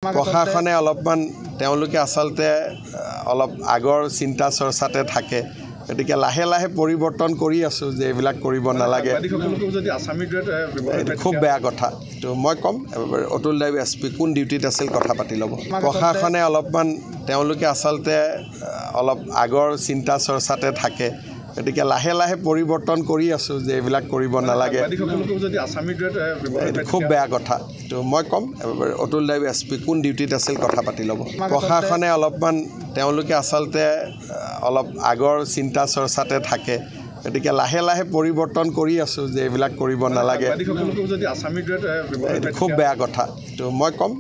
প্ৰশাসনে অলপমান তেওঁলোকে আচলতে অলপ আগৰ চিন্তা চৰ্চাতে থাকে গতিকে লাহে লাহে পৰিৱৰ্তন কৰি আছো যে এইবিলাক কৰিব নালাগে যদি আসামি খুব বেয়া কথা তো মই কম অতুল দেৱ এছপি কোন ডিউটিত আছিল কথা পাতি ল'ব প্ৰশাসনে অলপমান তেওঁলোকে আচলতে অলপ আগৰ চিন্তা চৰ্চাতে থাকে গতিকে লাহে লাহে পৰিৱৰ্তন কৰি আছো যে এইবিলাক কৰিব নালাগে যদি আসামি খুব বেয়া কথা তো মই কম অতুল দেৱ এছপি কোন ডিউটিত আছিল কথা পাতি ল'ব প্ৰশাসনে অলপমান তেওঁলোকে আচলতে অলপ আগৰ চিন্তা চৰ্চাতে থাকে গতিকে লাহে লাহে পৰিৱৰ্তন কৰি আছো যে এইবিলাক কৰিব নালাগে যদি আসামি খুব বেয়া কথা তো মই কম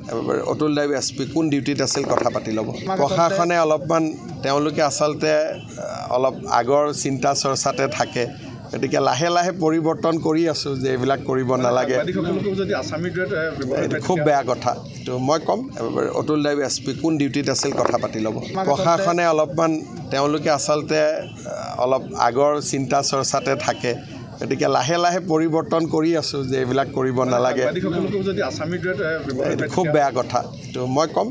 অতুল দেৱ এছপি কোন ডিউটিত আছিল কথা পাতি ল'ব প্ৰশাসনে অলপমান তেওঁলোকে আচলতে অলপ আগৰ চিন্তা চৰ্চাতে থাকে গতিকে লাহে লাহে পৰিৱৰ্তন কৰি আছো যে এইবিলাক কৰিব নালাগে যদি আসামি খুব বেয়া কথা তো মই কম অতুল দেৱ এছপি কোন ডিউটিত আছিল কথা পাতি ল'ব প্ৰশাসনে অলপমান তেওঁলোকে আচলতে অলপ আগৰ চিন্তা চৰ্চাতে থাকে গতিকে লাহে লাহে পৰিৱৰ্তন কৰি আছো যে এইবিলাক কৰিব নালাগে যদি আসামি খুব বেয়া কথা তো মই কম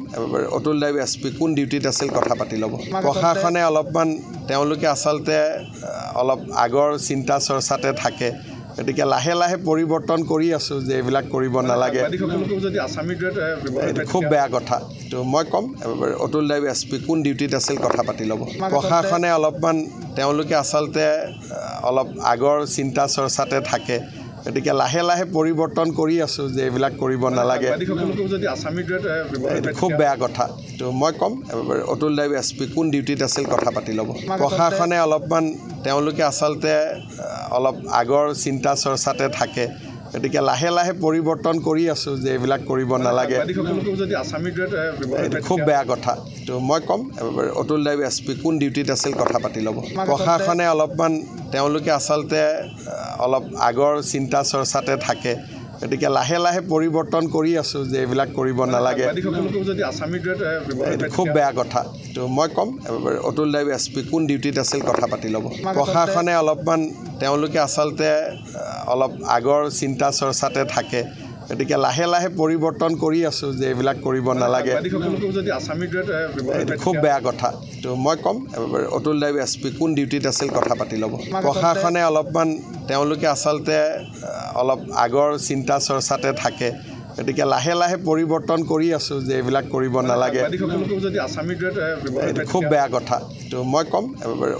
অতুল দেৱ এছপি কোন ডিউটিত আছিল কথা পাতি ল'ব প্ৰশাসনে অলপমান তেওঁলোকে আচলতে অলপ আগৰ চিন্তা চৰ্চাতে থাকে গতিকে লাহে লাহে পৰিৱৰ্তন কৰি আছো যে এইবিলাক কৰিব নালাগে যদি আসামি খুব বেয়া কথা তো মই কম অতুল দেৱ এছপি কোন ডিউটিত আছিল কথা পাতি ল'ব প্ৰশাসনে অলপমান তেওঁলোকে আচলতে অলপ আগৰ চিন্তা চৰ্চাতে থাকে গতিকে লাহে লাহে পৰিৱৰ্তন কৰি আছো যে এইবিলাক কৰিব নালাগে যদি আসামি খুব বেয়া কথা তো মই কম অতুল দেৱ এছপি কোন ডিউটিত আছিল কথা পাতি ল'ব প্ৰশাসনে অলপমান তেওঁলোকে আচলতে অলপ আগৰ চিন্তা চৰ্চাতে থাকে গতিকে লাহে লাহে পৰিৱৰ্তন কৰি আছো যে এইবিলাক কৰিব নালাগে যদি আসামি খুব বেয়া কথা তো মই কম অতুল দেৱ এছপি কোন ডিউটিত আছিল কথা পাতি ল'ব প্ৰশাসনে অলপমান তেওঁলোকে আচলতে অলপ আগৰ চিন্তা চৰ্চাতে থাকে গতিকে লাহে লাহে পৰিৱৰ্তন কৰি আছো যে এইবিলাক কৰিব নালাগে যদি আসামি খুব বেয়া কথা তো মই কম অতুল দেৱ এছপি কোন ডিউটিত আছিল কথা পাতি ল'ব প্ৰশাসনে অলপমান তেওঁলোকে আচলতে অলপ আগৰ চিন্তা চৰ্চাতে থাকে গতিকে লাহে লাহে পৰিৱৰ্তন কৰি আছো যে এইবিলাক কৰিব নালাগে যদি আসামি খুব বেয়া কথা তো মই কম অতুল দেৱ এছপি কোন ডিউটিত আছিল কথা পাতি ল'ব প্ৰশাসনে অলপমান তেওঁলোকে আচলতে অলপ আগৰ চিন্তা চৰ্চাতে থাকে গতিকে লাহে লাহে পৰিৱৰ্তন কৰি আছো যে এইবিলাক কৰিব নালাগে যদি আসামি খুব বেয়া কথা তো মই কম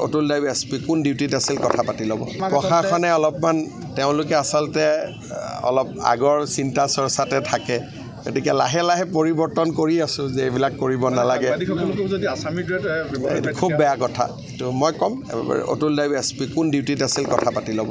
অতুল দেৱ এছপি কোন ডিউটিত আছিল কথা পাতি ল'ব প্ৰশাসনে অলপমান তেওঁলোকে আচলতে অলপ আগৰ চিন্তা চৰ্চাতে থাকে গতিকে লাহে লাহে পৰিৱৰ্তন কৰি আছো যে এইবিলাক কৰিব নালাগে যদি আসামি খুব বেয়া কথা তো মই কম অতুল দেৱ এছপি কোন ডিউটিত আছিল কথা পাতি ল'ব